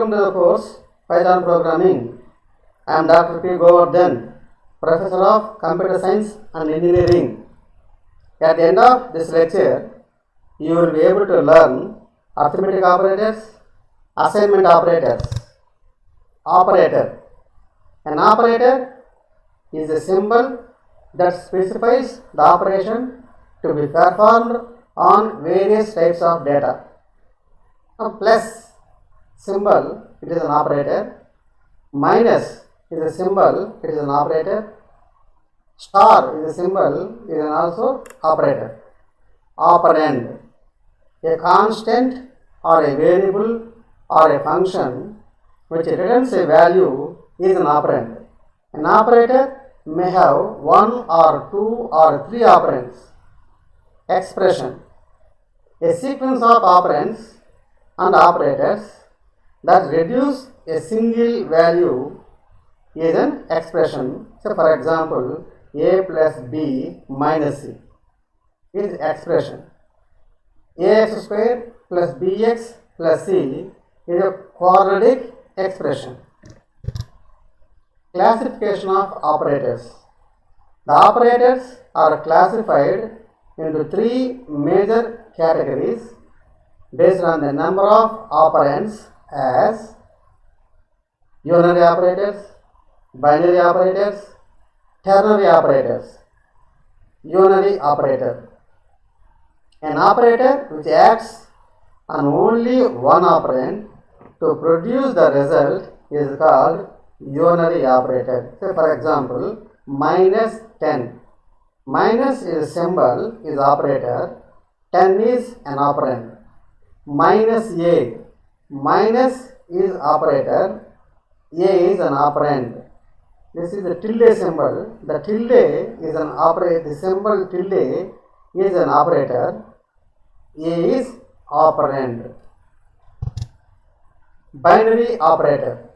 Welcome to the course Python Programming. I am Dr. P. Govardhan, Professor of Computer Science and Engineering. At the end of this lecture, you will be able to learn arithmetic operators, assignment operators. Operator. An operator is a symbol that specifies the operation to be performed on various types of data. Now, plus symbol, it is an operator. Minus is a symbol, it is an operator. Star is a symbol, it is an also operator. Operand, a constant or a variable or a function which returns a value is an operand. An operator may have one or two or three operands. Expression, a sequence of operands and operators that reduce a single value is an expression. So, for example, a plus b minus c is expression. Ax square plus bx plus c is a quadratic expression. Classification of operators. The operators are classified into three major categories based on the number of operands as unary operators, binary operators, ternary operators. Unary operator, an operator which acts on only one operand to produce the result is called unary operator. Say for example, minus 10. Minus is a symbol, is operator, 10 is an operand. Minus a, minus is operator, a is an operand. This is the tilde symbol. The tilde is an operator. The symbol tilde is an operator. A is operand. Binary operator,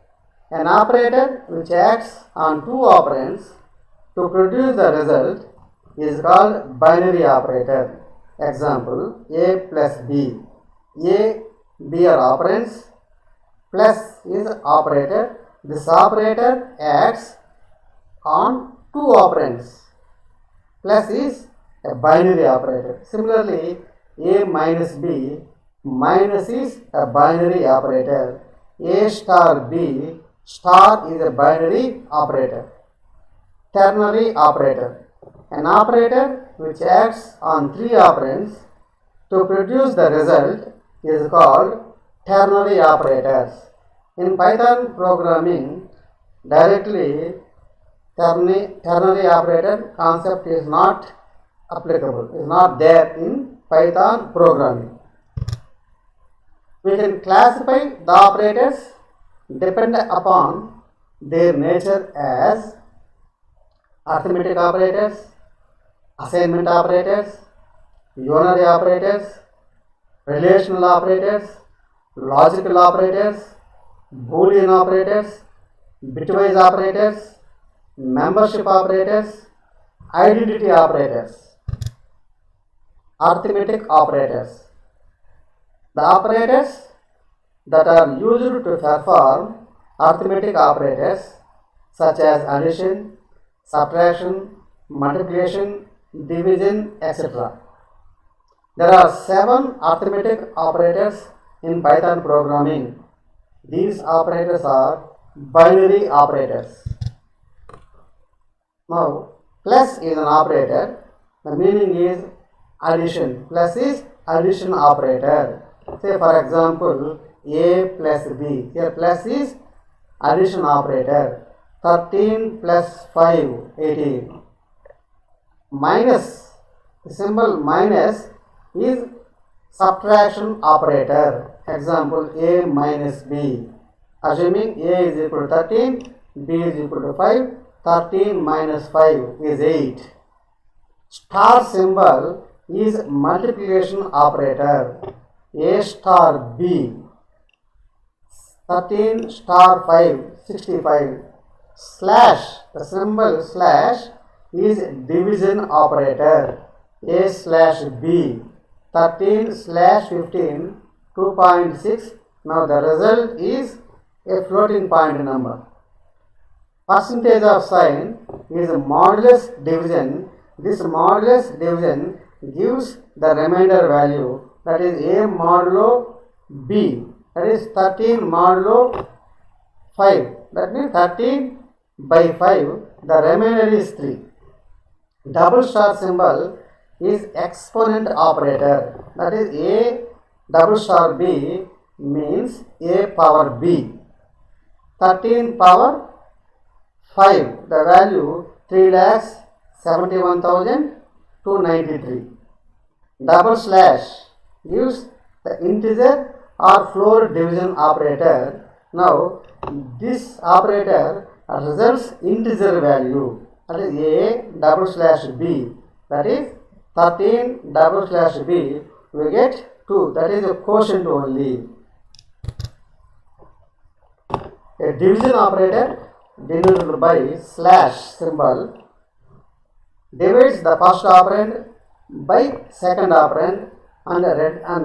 an operator which acts on two operands to produce the result is called binary operator. Example, a plus b. A, b are operands, plus is operator. This operator acts on two operands. Plus is a binary operator. Similarly, a minus b, minus is a binary operator. A star b, star is a binary operator. Ternary operator, an operator which acts on three operands to produce the result is called ternary operators. In Python programming, directly ternary operator concept is not applicable, is not there in Python programming. We can classify the operators dependent upon their nature as arithmetic operators, assignment operators, unary operators, relational operators, logical operators, Boolean operators, bitwise operators, membership operators, identity operators. Arithmetic operators. The operators that are used to perform arithmetic operators such as addition, subtraction, multiplication, division, etc. There are 7 arithmetic operators in Python programming. These operators are binary operators. Now, plus is an operator. The meaning is addition. Plus is addition operator. Say for example, a plus b. Here plus is addition operator. 13 plus 5, 18. Minus, the symbol minus is subtraction operator. Example, a minus b. Assuming a is equal to 13, b is equal to 5, 13 minus 5 is 8. Star symbol is multiplication operator. A star b. 13 star 5, 65. Slash, the symbol slash is division operator. A slash b. 13 slash 15, 2.6. Now the result is a floating point number. Percentage of sign is a modulus division. This modulus division gives the remainder value, that is a modulo b, that is 13 modulo 5, that means 13 by 5, the remainder is 3. Double star symbol is exponent operator, that is a double star b means a power b. 13 power 5, the value 3,71,293. Double slash gives the integer or floor division operator. Now this operator results integer value, that is a double slash b, that is 13 double slash b, we get 2, that is a quotient only. A division operator denoted by slash symbol divides the first operand by second operand and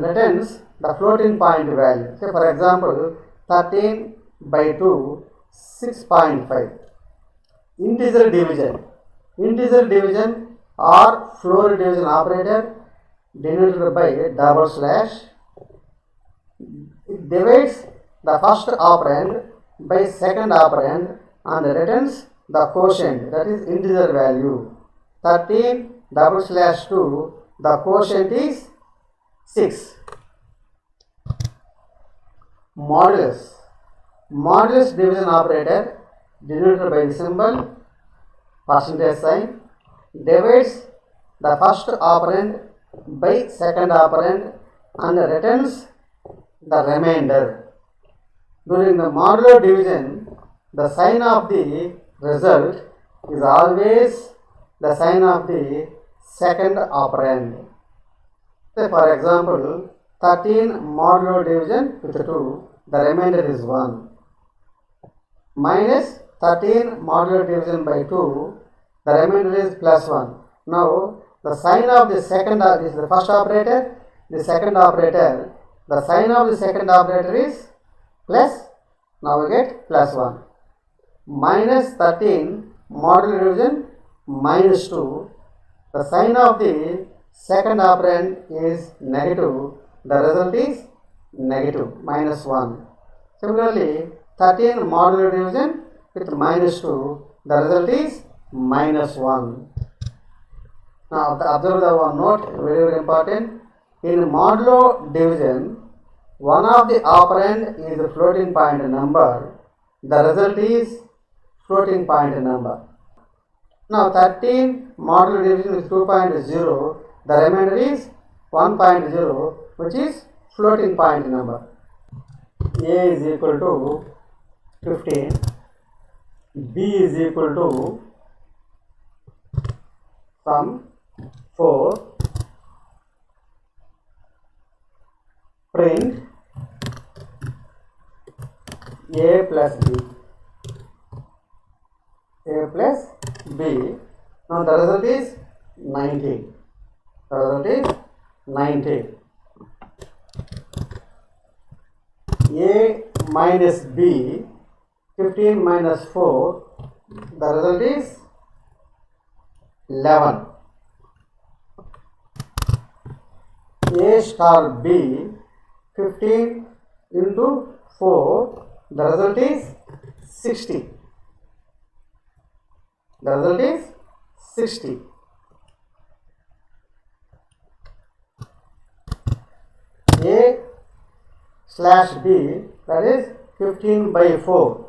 returns the floating point value. Say for example 13 by 2, 6.5. Integer division. Integer division or floor division operator denoted by double slash. It divides the first operand by second operand and returns the quotient, that is integer value. 13 double slash 2, the quotient is 6. Modulus. Modulus division operator denoted by the symbol percentage sign divides the first operand by second operand and returns the remainder. During the modulo division, the sign of the result is always the sign of the second operand. Say for example 13 modulo division with 2, the remainder is 1, minus 13 modulo division by 2, the remainder is plus 1. Now the sign of the second, this is the first operator, the second operator, the sign of the second operator is plus, now we get plus 1, minus 13 modulo division minus 2, the sign of the second operand is negative, the result is negative, minus 1. Similarly 13 modulo division with minus 2, the result is minus 1. Now observe the one note, very very important. In modulo division, one of the operand is a floating point number, the result is floating point number. Now 13 modulo division is 2.0, the remainder is 1.0, which is floating point number. A is equal to 15, B is equal to sum 4, print A plus B, A plus B. Now the result is 90. The result is 90. A minus B, 15 minus 4, the result is 11. A star B, 15 into 4, the result is 60. The result is 60. A slash B, that is 15 by 4.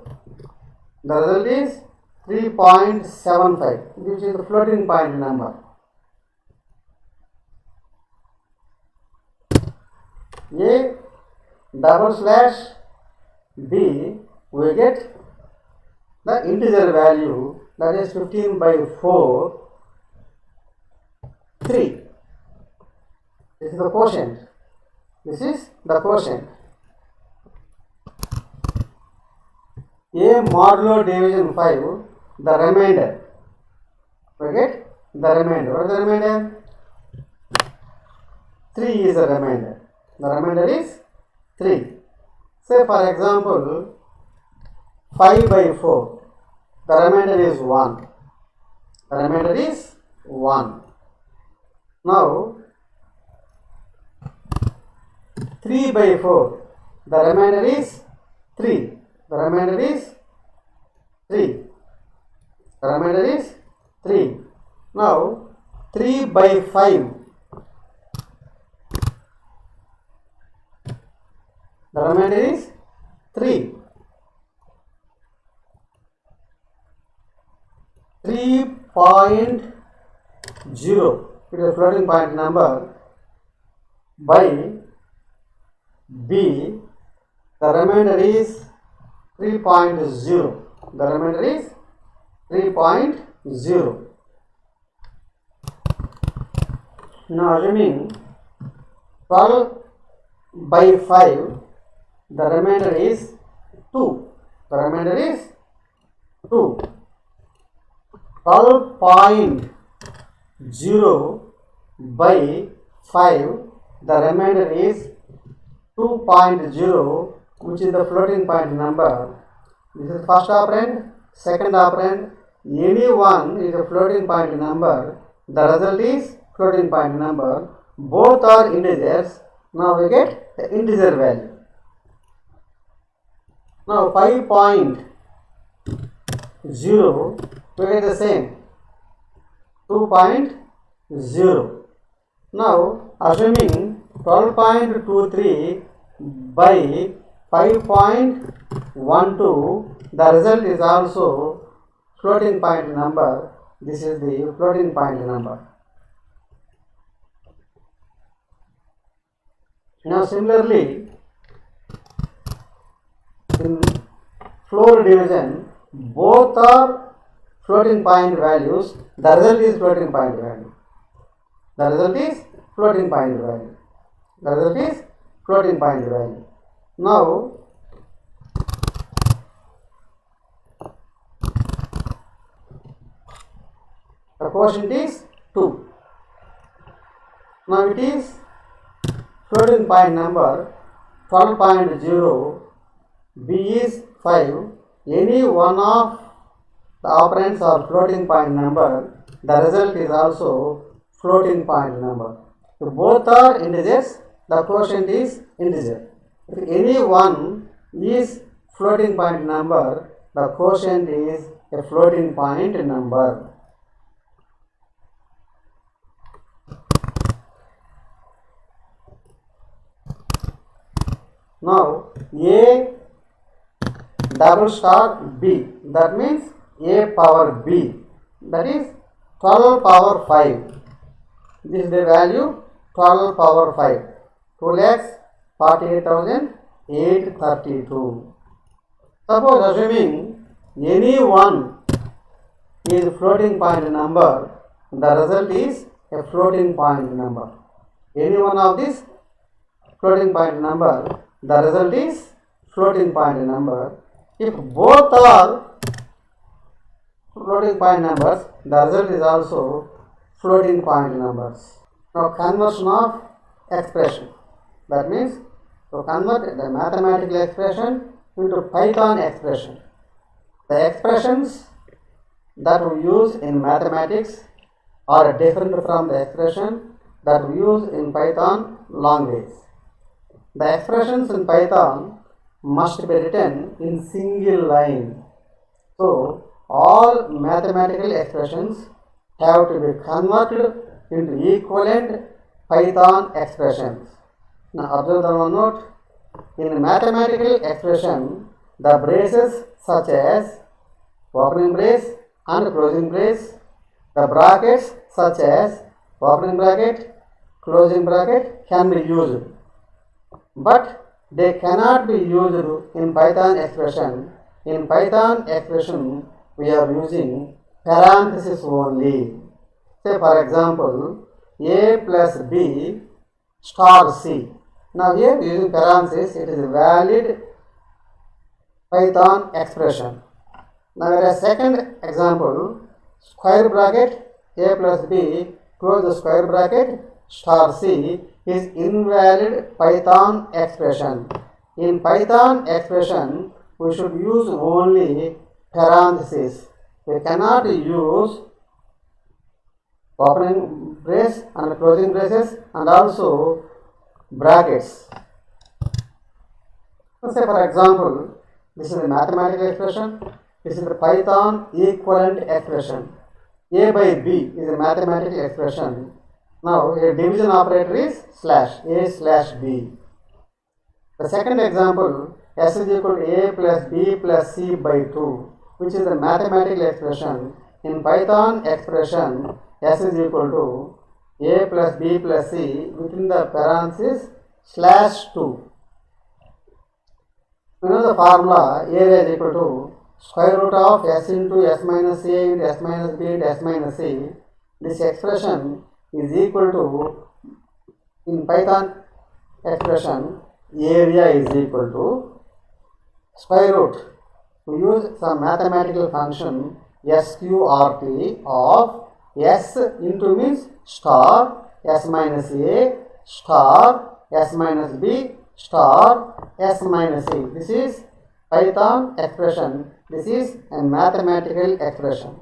The result is 3.75, which is the floating point number. A double slash B, we get the integer value, that is 15 by 4, 3. This is the quotient. This is the quotient. A modulo division 5, the remainder. We get the remainder. What is the remainder? 3 is the remainder. The remainder is 3. Say for example, 5 by 4. The remainder is 1. The remainder is 1. Now 3 by 4. The remainder is 3. The remainder is 3. The remainder is 3. Now 3 by 5. The remainder is 3. 3.0. It is a floating point number by B. The remainder is 3.0. The remainder is 3.0. Now assuming 12 by 5, the remainder is 2. The remainder is 2. 12.0 by 5, the remainder is 2.0, which is the floating point number. This is first operand, second operand. Any one is a floating point number. The result is floating point number. Both are integers. Now we get the integer value. Now 5.0, we get the same 2.0. Now assuming 12.23 by 5.12, the result is also floating point number. This is the floating point number. Now similarly, in floor division, both are floating point values. The result is floating point value. The result is floating point value. The result is floating point value. Now the quotient is 2. Now it is floating point number 12.0. B is 5. Any one of the operands are floating point number. The result is also floating point number. If both are integers, the quotient is integer. If any one is floating point number, the quotient is a floating point number. Now A double star B, that means A power B, that is 12 power 5. This is the value 12 power 5, 2,48,832. Suppose assuming any one is floating point number, the result is a floating point number. Any one of these floating point number, the result is floating point number. If both are floating point numbers, the result is also floating point numbers. Now conversion of expression. That means to convert the mathematical expression into Python expression. The expressions that we use in mathematics are different from the expression that we use in Python language. The expressions in Python must be written in single line. So all mathematical expressions have to be converted into equivalent Python expressions. Now observe the one note. In mathematical expression, the braces such as opening brace and closing brace, the brackets such as opening bracket, closing bracket can be used, but they cannot be used in Python expression. In Python expression, we are using parenthesis only. Say for example, A plus B star C. Now here using parenthesis, it is a valid Python expression. Now here a second example, square bracket A plus B close the square bracket star C is invalid Python expression. In Python expression, we should use only parentheses. We cannot use opening brace and closing braces and also brackets. Say for example, this is a mathematical expression, this is the Python equivalent expression. A by B is a mathematical expression. Now a division operator is slash A slash B. The second example, S is equal to A plus B plus C by 2, which is a mathematical expression. In Python expression, S is equal to A plus B plus C within the parenthesis slash 2. We know the formula area is equal to square root of S into S minus A into S minus B into S minus C. This expression is equal to, in Python expression, area is equal to square root. We use some mathematical function sqrt of S into means star S minus A star S minus B star S minus C. This is Python expression. This is a mathematical expression.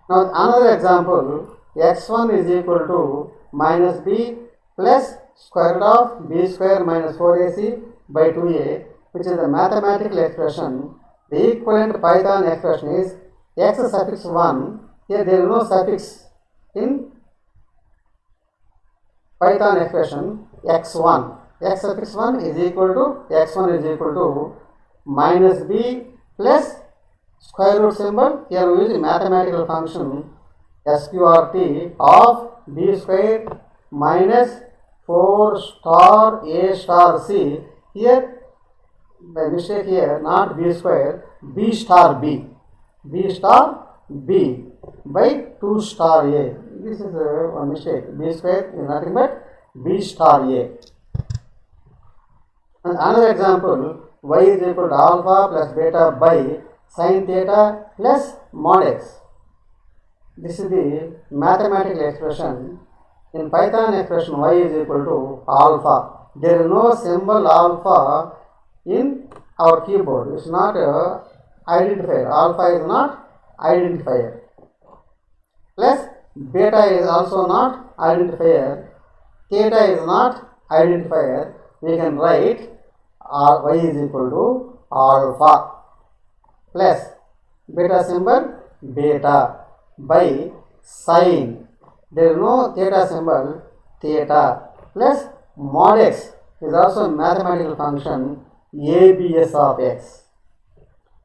Now another example, x1 is equal to minus b plus square root of b square minus 4ac by 2a, which is a mathematical expression. The equivalent Python expression is x suffix 1. Here there is no suffix in Python expression x1. X suffix 1 is equal to x1 is equal to minus b plus square root symbol. Here we use mathematical function sqrt of b square minus 4 star a star c. Here by mistake here not b square, b star b, b star b by 2 star a. This is one mistake. B square is nothing but b star a. And another example, y is equal to alpha plus beta by sin theta plus mod x. This is the mathematical expression. In Python expression, y is equal to alpha. There is no symbol alpha in our keyboard. It is not a identifier. Alpha is not identifier. Plus beta is also not identifier. Theta is not identifier. We can write y is equal to alpha plus beta symbol beta by sin. There is no theta symbol theta plus mod x is also a mathematical function abs of x.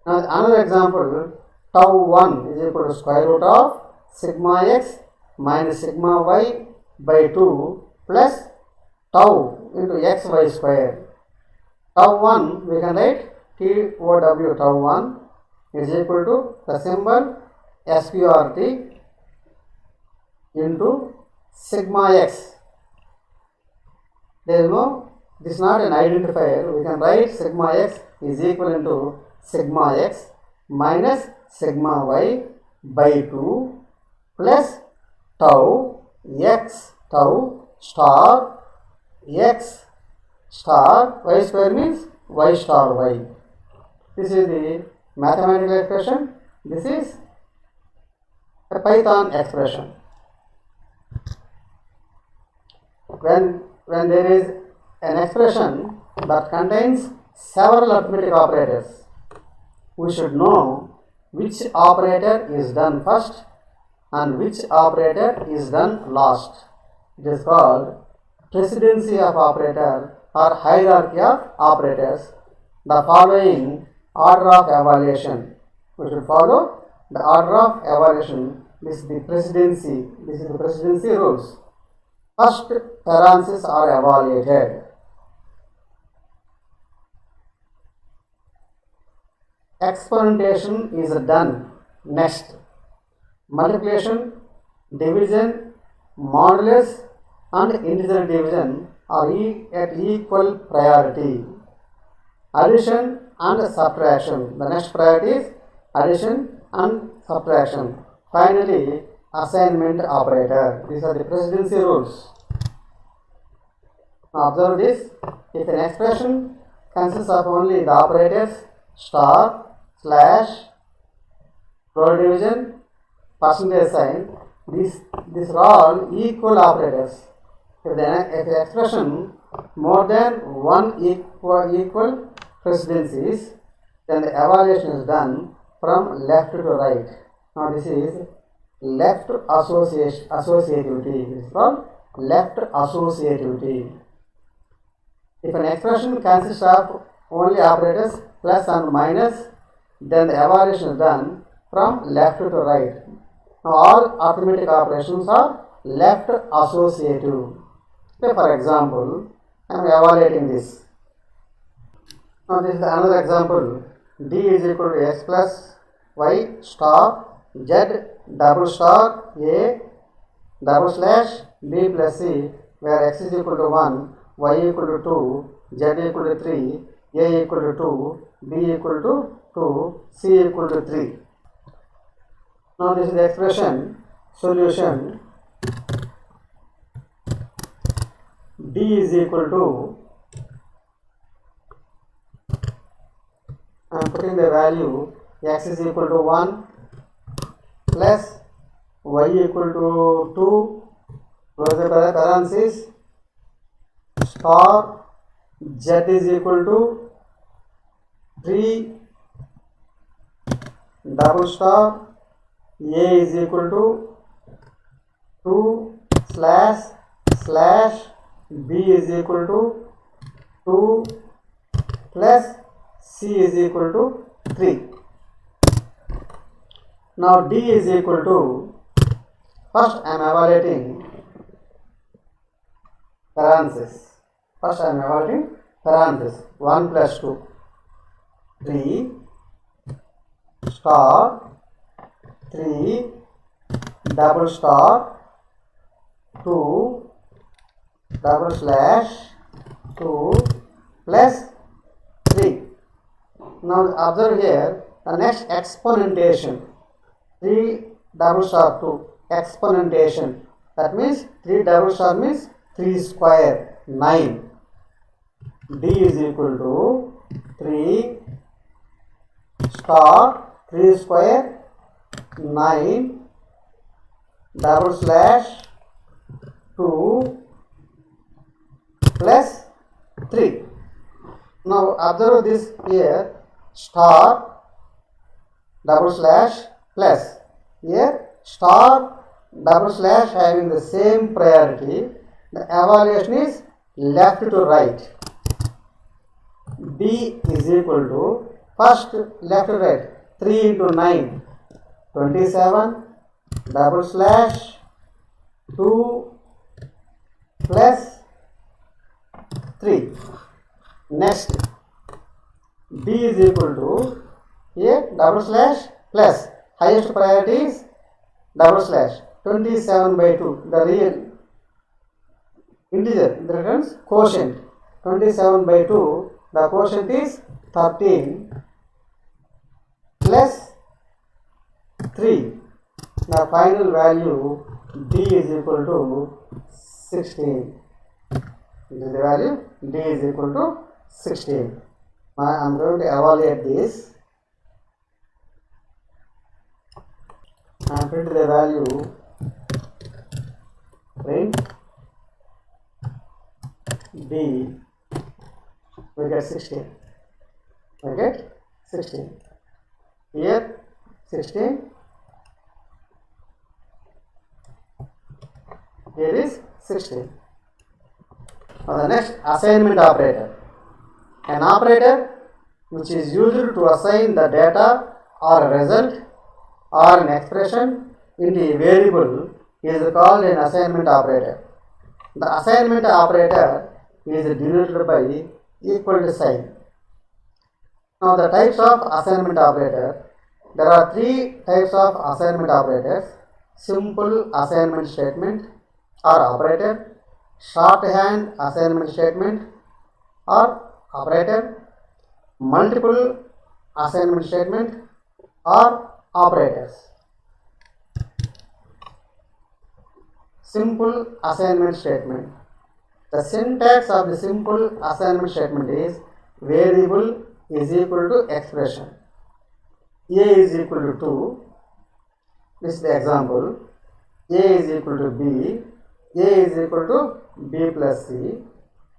Now another example, tau 1 is equal to square root of sigma x minus sigma y by 2 plus tau into xy square. Tau 1 we can write TOW tau 1 is equal to the symbol sqrt into sigma x. There is no, this is not an identifier. We can write sigma x is equal to sigma x minus sigma y by 2 plus tau x tau star x star y square means y star y. This is the mathematical expression. This is a Python expression. When there is an expression that contains several arithmetic operators, we should know which operator is done first and which operator is done last. It is called precedency of operator or hierarchy of operators. The following order of evaluation. We should follow the order of evaluation. This is the precedency. This is the precedency rules. First parentheses are evaluated. Exponentation is done next. Multiplication, division, modulus and integer division are at equal priority. Addition and subtraction. The next priority is addition and subtraction. Finally, assignment operator. These are the precedency rules. Now observe this. If an expression consists of only the operators star slash product division percentage sign. These are all equal operators. If the expression more than one equal precedences, then the evaluation is done from left to right. Now this is left associativity. It is called left associativity. If an expression consists of only operators plus and minus, then the evaluation is done from left to right. Now all arithmetic operations are left associative. So for example, I am evaluating this. Now this is another example. D is equal to x plus y star z double star a double slash b plus c, where x is equal to 1, y equal to 2, z equal to 3, a equal to 2, b equal to 2, c equal to 3. Now this is the expression solution. D is equal to, I am putting the value x is equal to 1 plus y equal to 2, close the parenthesis, star z is equal to 3 double star a is equal to 2 slash b is equal to 2 plus c is equal to 3. Now d is equal to, first I am evaluating parenthesis. 1 plus 2, 3 star 3 double star 2 double slash 2 plus 3. Now observe here the next exponentation, 3 double star 2 exponentation, that means 3 double star means 3 square 9. D is equal to 3 star 3 square 9 double slash 2 plus 3. Now observe this here, star double slash plus, here star double slash having the same priority, the evaluation is left to right. D is equal to, first left to right, 3 into 9, 27 double slash 2 plus 3. Next, D is equal to, a double slash plus, highest priority is double slash, 27 by 2, the real integer, the returns quotient, 27 by 2, the quotient is 13 plus 3. The final value D is equal to 16. This is the value D is equal to 16. Now I am going to evaluate this. I am print the value, print D, we get 16. We get 16. Here 16. Here is 16. Now the next, assignment operator. An operator which is used to assign the data or a result or an expression into a variable is called an assignment operator. The assignment operator is denoted by equal to sign. Now the types of assignment operator. There are 3 types of assignment operators: simple assignment statement or operator, shorthand assignment statement or operator, multiple assignment statement or operators. Simple assignment statement. The syntax of the simple assignment statement is variable is equal to expression A is equal to 2. This is the example. A is equal to B. A is equal to B plus C.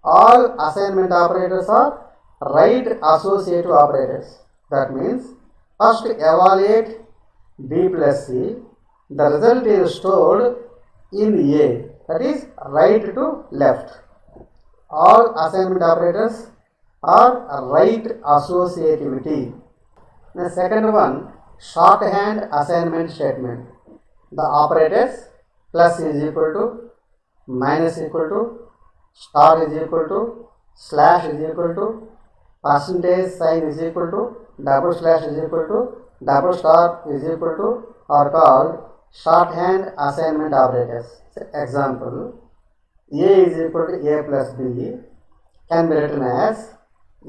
All assignment operators are right associative operators. That means first evaluate B plus C. The result is stored in A. That is right to left. All assignment operators are right associativity. The second one, shorthand assignment statement. The operators plus is equal to, minus equal to, star is equal to, slash is equal to, percentage sign is equal to, double slash is equal to, double star is equal to are called shorthand assignment operators. Example, A is equal to A plus B can be written as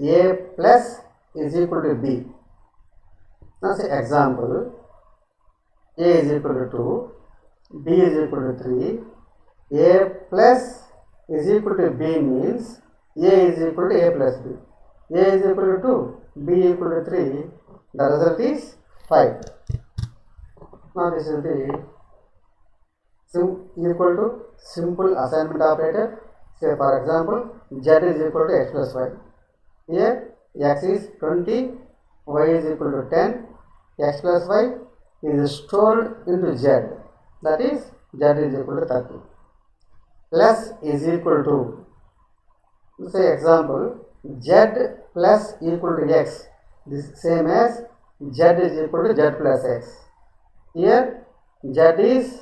A plus is equal to B. Now say example, A is equal to 2, B is equal to 3, A plus is equal to B means A is equal to A plus B. A is equal to 2, B equal to 3, the result is 5. Now this is the equal to simple assignment operator. Say for example, Z is equal to X plus Y. Here X is 20, Y is equal to 10, X plus Y is stored into Z, that is Z is equal to 30. Plus is equal to, say example, Z plus equal to X, this same as Z is equal to Z plus X. Here Z is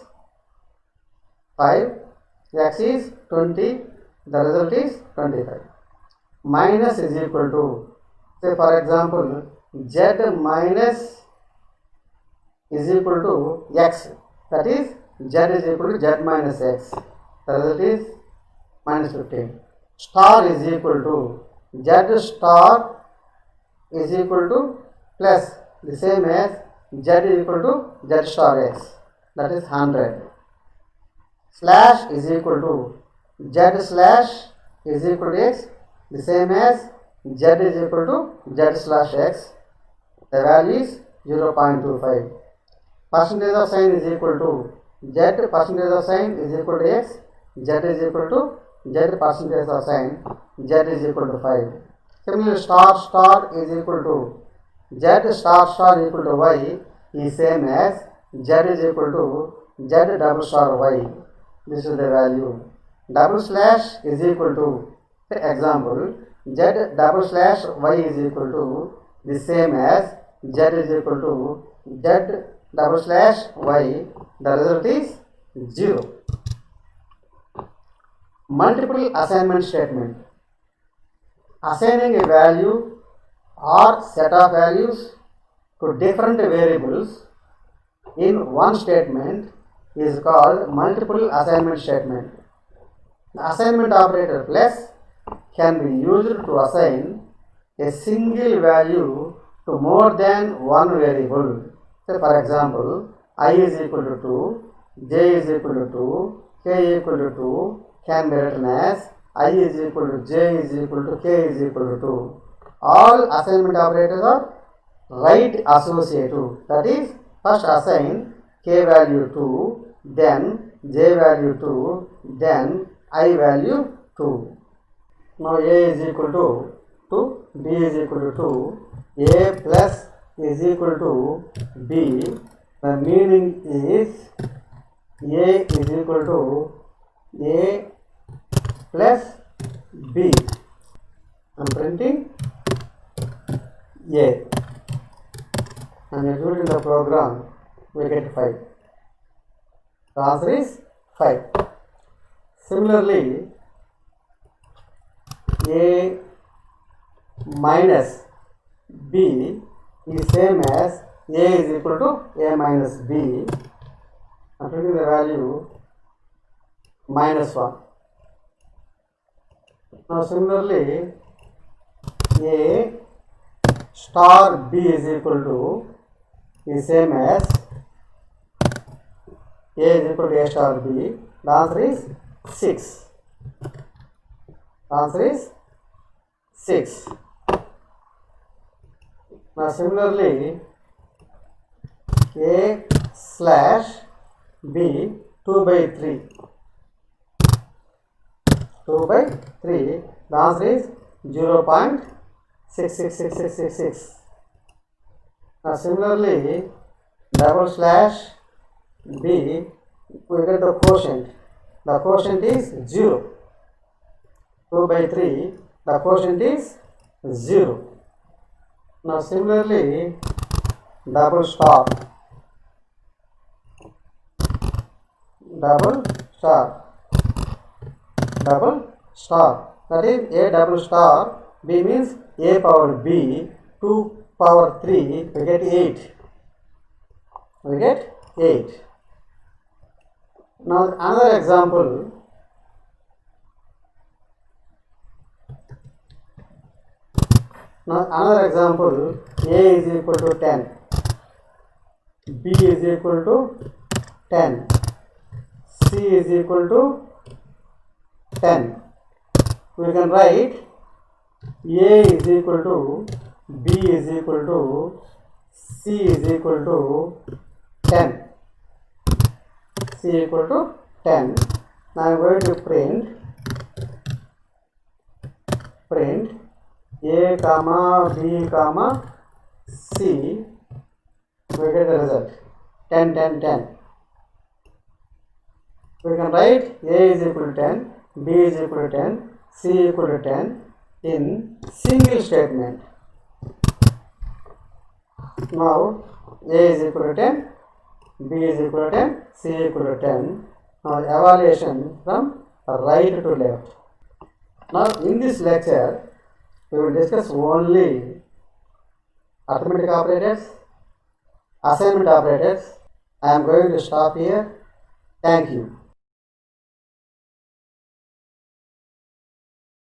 5, X is 20, the result is 25. Minus is equal to, say for example, Z minus is equal to X, that is Z is equal to Z minus X, the result is minus 15. Star is equal to Z star is equal to plus the same as Z is equal to Z star X, that is 100. Slash is equal to Z slash is equal to X, the same as Z is equal to Z slash X, the value is 0.25. Percentage of sign is equal to Z percentage of sign is equal to X, Z is equal to Z percentage of sign, Z is equal to 5. Similarly, star star is equal to Z star star equal to Y is same as Z is equal to Z double star Y. This is the value. Double slash is equal to, example, Z double slash Y is equal to the same as Z is equal to Z double slash Y. The result is 0. Multiple assignment statement. Assigning a value or set of values to different variables in one statement is called multiple assignment statement. The assignment operator plus can be used to assign a single value to more than one variable. So for example, I is equal to 2, J is equal to 2, K equal to 2 can be written as I is equal to J is equal to K is equal to 2. All assignment operators are right associative. That is, first assign K value 2, then J value 2, then I value 2. Now A is equal to 2, B is equal to 2, A plus is equal to B. The meaning is A is equal to A plus B. I am printing A and executing the program, we get 5. The answer is 5. Similarly, A minus B is same as A is equal to A minus B. I am putting the value minus 1. Now similarly, A star B is equal to is same as A is equal to A star B. The answer is 6. The answer is 6. Now similarly, A slash B 2 by 3. 2 by 3. The answer is 0.666666. Now similarly, double slash B, we get the quotient. The quotient is 0. 2 by 3, the quotient is 0. Now similarly, double star. Double star. Double star. That is A double star. B means A power B. 2 power 3, we get 8. We get 8. Now another example. A is equal to 10. B is equal to 10. C is equal to 10. We can write A is equal to B is equal to C is equal to 10. C equal to 10. Now I am going to print A comma B comma C. We get the result 10 10 10. We can write A is equal to 10, B is equal to 10, C equal to 10 in single statement. Now A is equal to 10, B is equal to 10, C equal to 10. Now evaluation from right to left. Now in this lecture we will discuss only arithmetic operators, assignment operators. I am going to stop here. Thank you.